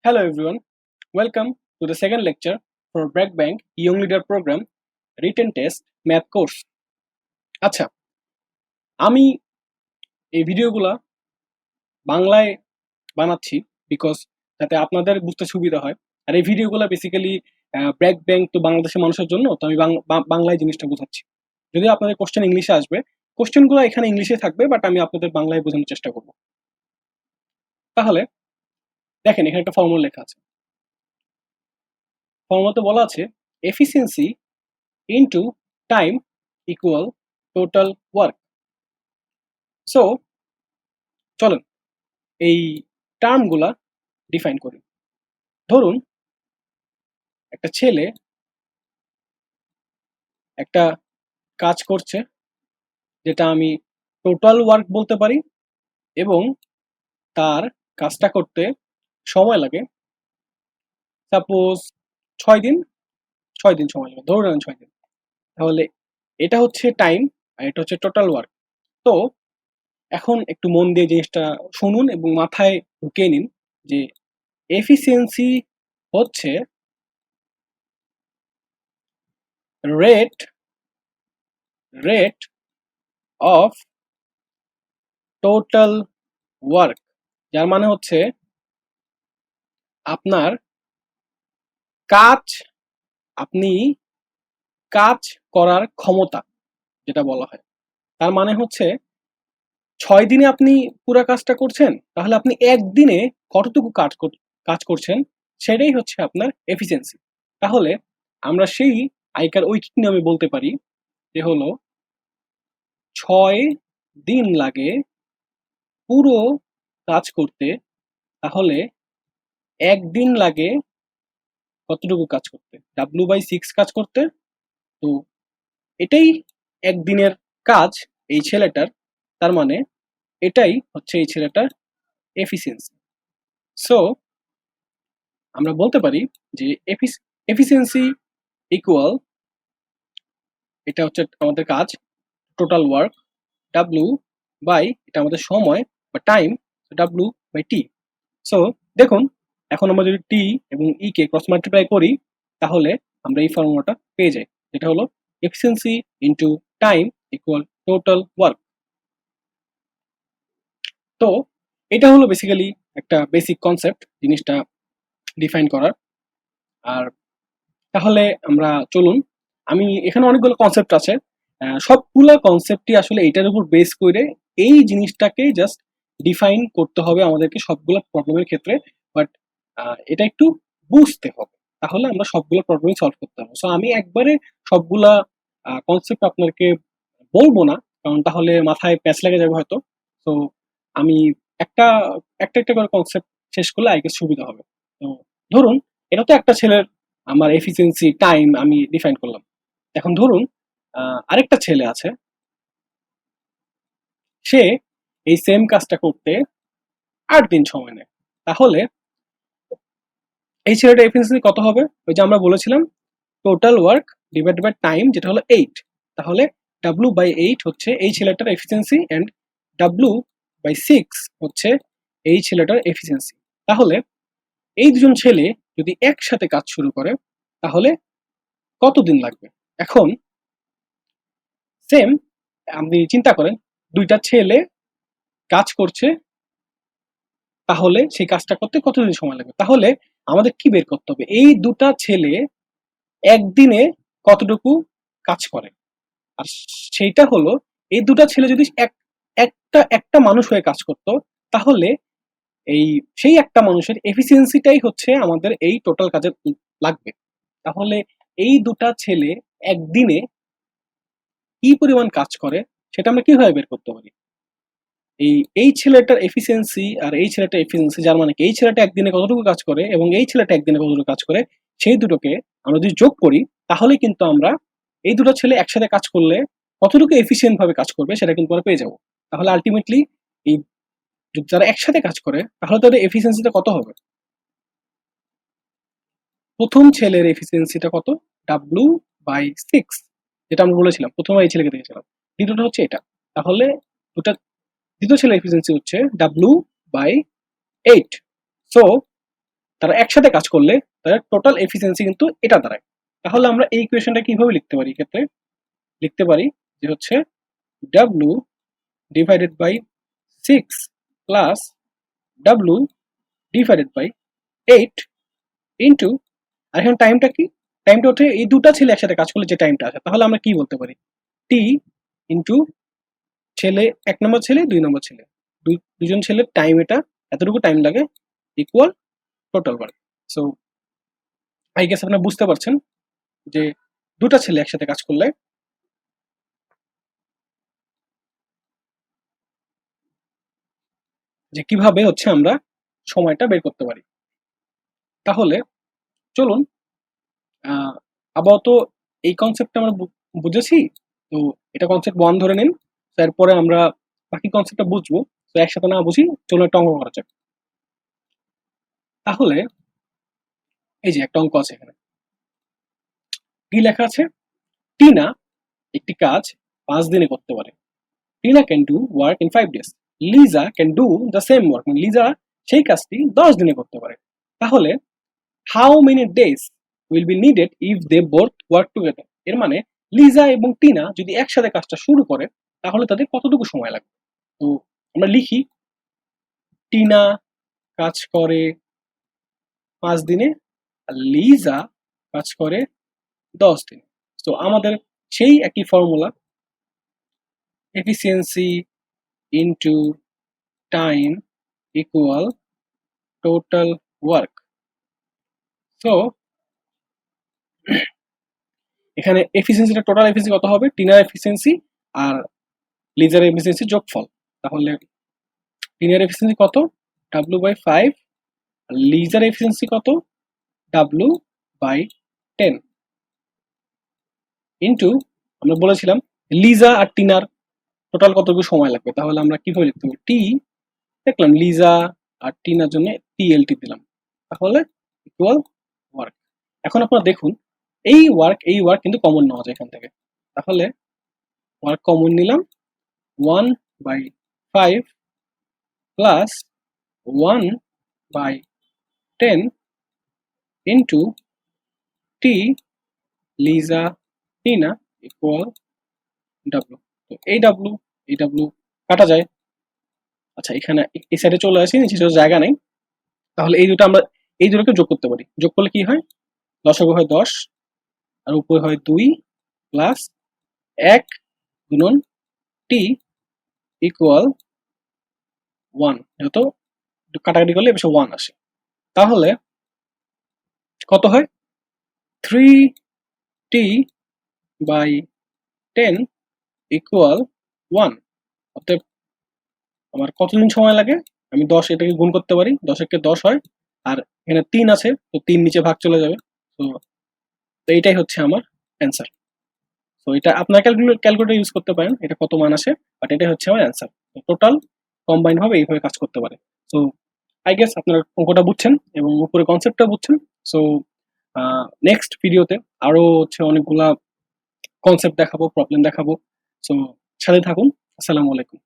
Hello everyone, welcome to the second lecture for Brac Bank YLP program written test math course. আচ্ছা, আমি এই ভিডিওগুলা বাংলায় বানাচ্ছি because যাতে আপনাদের বুঝতে সুবিধা হয়। আর এই ভিডিওগুলো বেসিক্যালি ব্র্যাক ব্যাংক তো বাংলাদেশের মানুষের জন্য, তো আমি বাংলায় জিনিসটা বোঝাচ্ছি। যদিও আপনাদের কোশ্চেন ইংলিশে আসবে, কোশ্চেনগুলো এখানে ইংলিশে থাকবে, বাট আমি আপনাদের বাংলায় বোঝানোর চেষ্টা করব। তাহলে দেখেন, এখানে একটা ফর্মুলা লেখা আছে। ফর্মুলাতে বলা আছে efficiency into time equal total work. So চলেন এই টার্মগুলা ডিফাইন করি। ধরুন একটা ছেলে একটা কাজ করছে, যেটা আমি টোটাল ওয়ার্ক বলতে পারি, এবং তার কাজটা করতে সময় লাগে সাপোজ 6 দিন। 6 দিন সময় লাগে, ধরে নেন 6 দিন। তাহলে এটা হচ্ছে টাইম আর এটা হচ্ছে টোটাল ওয়ার্ক। তো এখন একটু মন দিয়ে জিনিসটা শুনুন এবং মাথায় ঢুকিয়ে নিন যে এফিসিয়েন্সি হচ্ছে রেট অফ টোটাল ওয়ার্ক, যার মানে হচ্ছে আপনার কাজ, আপনি কাজ করার ক্ষমতা যেটা বলা হয়। তার মানে হচ্ছে 6 দিনে আপনি পুরো কাজটা করছেন, তাহলে আপনি একদিনে কতটুকু কাজ করছেন, সেটাই হচ্ছে আপনার এফিসিয়েন্সি। তাহলে আমরা সেই আগেকার ঐকিক নিয়মে বলতে পারি যে হলো 6 দিন লাগে পুরো কাজ করতে, তাহলে একদিন লাগে কতটুকু কাজ করতে, W/6 কাজ করতে। তো এটাই একদিনের কাজ এই ছেলেটার, তার মানে এটাই হচ্ছে এই ছেলেটার এফিসিয়েন্সি। সো আমরা বলতে পারি যে এফিসিয়েন্সি ইকুয়াল, এটা হচ্ছে আমাদের কাজ টোটাল ওয়ার্ক, ডাব্লিউ বাই এটা আমাদের সময় বা টাইম, W/T। সো দেখুন, এখন আমরা যদি টি এবং ই কে ক্রস মাল্টিপ্লাই করি, তাহলে আমরা এই ফর্মুলাটা পেয়ে যাই, যেটা হলো efficiency into time equal total work. তো এটা হলো বেসিক্যালি একটা বেসিক কনসেপ্ট জিনিসটা ডিফাইন করার। আর তাহলে আমরা চলুন, আমি এখানে অনেকগুলো কনসেপ্ট আছে, সবগুলো কনসেপ্টই আসলে এটার উপর বেস করে এই জিনিসটাকে জাস্ট ডিফাইন করতে হবে আমাদেরকে সবগুলো প্রবলেমের ক্ষেত্রে। বাট এটা একটু বুঝতে হবে, তাহলে আমরা সবগুলো প্রবলেমই সলভ করতে হবে। সো আমি একবারে সবগুলা কনসেপ্ট আপনাকে বলবো না, কারণ তাহলে মাথায় প্যাচ লেগে যাবে হয়তো। তো আমি একটা একটা একটা করে কনসেপ্ট শেষ করলে আই গেস সুবিধা হবে। তো ধরুন, এটা তো একটা ছেলের আমার এফিসিয়েন্সি টাইম আমি ডিফাইন করলাম। এখন ধরুন আরেকটা ছেলে আছে, সে এই সেম কাজটা করতে 8 দিন সময় নেয়। তাহলে এই ছেলেটার এফিসিয়েন্সি কত হবে? ওই যে আমরা বলেছিলাম total work divide by time, যেটা হলো 8। তাহলে W/8 হচ্ছে এই ছেলেটার এফিসিয়েন্সি, অ্যান্ড W/6 হচ্ছে এই ছেলেটার এফিসিয়েন্সি। তাহলে এই দুজন ছেলে যদি একসাথে কাজ শুরু করে, তাহলে কতদিন লাগবে? এখন সেম আপনি চিন্তা করেন, দুইটা ছেলে কাজ করছে, তাহলে সেই কাজটা করতে কতদিন সময় লাগবে? তাহলে আমাদের কি বের করতে হবে, এই দুটা ছেলে একদিনে কতটুকু কাজ করে। আর সেইটা হলো, এই দুটা ছেলে যদি একটা একটা মানুষ হয়ে কাজ করতো, তাহলে এই সেই একটা মানুষের এফিসিয়েন্সিটাই হচ্ছে আমাদের এই টোটাল কাজে লাগবে। তাহলে এই দুটা ছেলে একদিনে কি পরিমাণ কাজ করে, সেটা আমরা কিভাবে বের করতে পারি? এই ছেলেটার এফিসিয়েন্সি আর এই ছেলেটার এফিসিয়েন্সি, যার মানে এই ছেলেটা একদিনে কতটুকু কাজ করে এবং এই ছেলেটা একদিনে কতটুকু কাজ করে, সেই দুটোকে আমরা যদি যোগ করি, তাহলে কিন্তু আমরা এই দুটো ছেলে একসাথে কাজ করলে কতটুকু এফিসিয়েন্ট ভাবে কাজ করবে সেটা কিন্তু আমরা পেয়ে যাবো। তাহলে আলটিমেটলি এই যারা একসাথে কাজ করে, তাহলে তাদের এফিসিয়েন্সিটা কত হবে? প্রথম ছেলের এফিসিয়েন্সিটা কত? W/6, যেটা আমরা বলেছিলাম প্রথমে এই ছেলেকে দেখেছিলাম। দ্বিতীয়টা হচ্ছে এটা। তাহলে দুটা দ্বিতীয় ছেলের এফিসিয়েন্সি হচ্ছে W/8। সো তারা একসাথে কাজ করলে তাদের টোটাল এফিসিয়েন্সি কিন্তু এটা দাঁড়ায়। তাহলে আমরা এই ইকুয়েশনটা কিভাবে লিখতে পারি? এক্ষেত্রে লিখতে পারি যে হচ্ছে W divided by 6 plus W divided by 8 into, আর এখন টাইমটা কি? টাইমটা হচ্ছে এই দুটা ছেলে একসাথে কাজ করলে যে টাইমটা আসে, তাহলে আমরা কি বলতে পারি? টি ইন্টু ছেলে 1 নম্বর ছেলে 2 নম্বর ছেলে, দুজন ছেলের টাইম, এটা এতটুকু টাইম লাগে, equal total work. So I guess আপনারা বুঝতে পারছেন যে দুটা ছেলে একসাথে কাজ করলে যে কিভাবে হচ্ছে আমরা সময়টা বের করতে পারি। তাহলে চলুন আপাতত এই কনসেপ্টটা আমরা বুঝেছি, তো এটা কনসেপ্ট 1 ধরে নিন। তারপরে আমরা বাকি কনসেপ্টটা বুঝবো, তো একসাথে না বুঝি, চলুন একটা অঙ্ক করা যাক। তাহলে এই যে একটা অঙ্ক আছে, এখানে কি লেখা আছে? টিনা একটি কাজ 5 দিনে করতে পারে। Tina can do work in 5 days. Liza can do the same work, মানে লিজা সেই কাজটি 10 দিনে করতে পারে। তাহলে how many days will be needed if they both work together? এর মানে লিজা এবং টিনা যদি একসাথে কাজটা শুরু করে তাহলে তাদের কতটুকু সময় লাগবে? তো আমরা লিখি, টিনা কাজ করে 5 দিনে আর লিজা কাজ করে 10 দিনে। তো আমাদের সেই একই formula, efficiency into time equal total work. So এখানে এফিসিয়েন্সিটা, টোটাল এফিসিয়েন্সি কত হবে? টিনার এফিসিয়েন্সি আর লিজার এফিসিয়েন্সি যোগফল। তাহলে টিনার এফিসিয়েন্সি কত? W/5, আর লিজার এফিসিয়েন্সি কত? W/10 ইন্টু, আমরা বলেছিলাম লিজা আর টিনার টোটাল কতটুকু সময় লাগবে, তাহলে আমরা কিভাবে লিখতে পারি? টি দেখলাম লিজা আর টিনার জন্য TLT দিলাম, তাহলে ইকুয়াল ওয়ার্ক। এখন আপনারা দেখুন এই ওয়ার্ক কিন্তু কমন নেওয়া যায় এখান থেকে, তাহলে ওয়ার্ক কমন নিলাম, 1/5 plus 1/10 into T Liza Tina equal W. তো এই ডাব্লু কাটা যায়। আচ্ছা, এখানে এই সাইডে চলে আসি, নিচে জায়গা নেই, তাহলে এই দুটোকে যোগ করতে পারি। যোগ করলে কি হয়? লসাগু হয় 10 আর উপরে হয় 2 প্লাস 1 গুণন টি ইকুয়াল 1, যেহেতু কাটাকাটি করলে এবার 1 আসে, তাহলে কত হয়? 3t/10 equal 1। অতএব আমার কতদিন সময় লাগে? আমি 10 এটাকে গুণ করতে পারি, 10 একে 10 হয়, আর এখানে 3 আছে, তো 3 নিচে ভাগ চলে যাবে। তো এইটাই হচ্ছে আমার অ্যান্সার। তো এটা আপনার ক্যালকুলেটর ইউজ করতে পারেন, এটা কত মান আসে, বাট এটাই হচ্ছে আমার অ্যান্সার। টোটাল কম্বাইন ভাবে এইভাবে কাজ করতে পারে। সো আই গেস আপনারা অঙ্কটা বুঝছেন এবং উপরে কনসেপ্টটা বুঝছেন। সো নেক্সট ভিডিওতে আরো হচ্ছে অনেকগুলা কনসেপ্ট দেখাবো, প্রবলেম দেখাবো। সো সাথে থাকুন। আসসালামু আলাইকুম।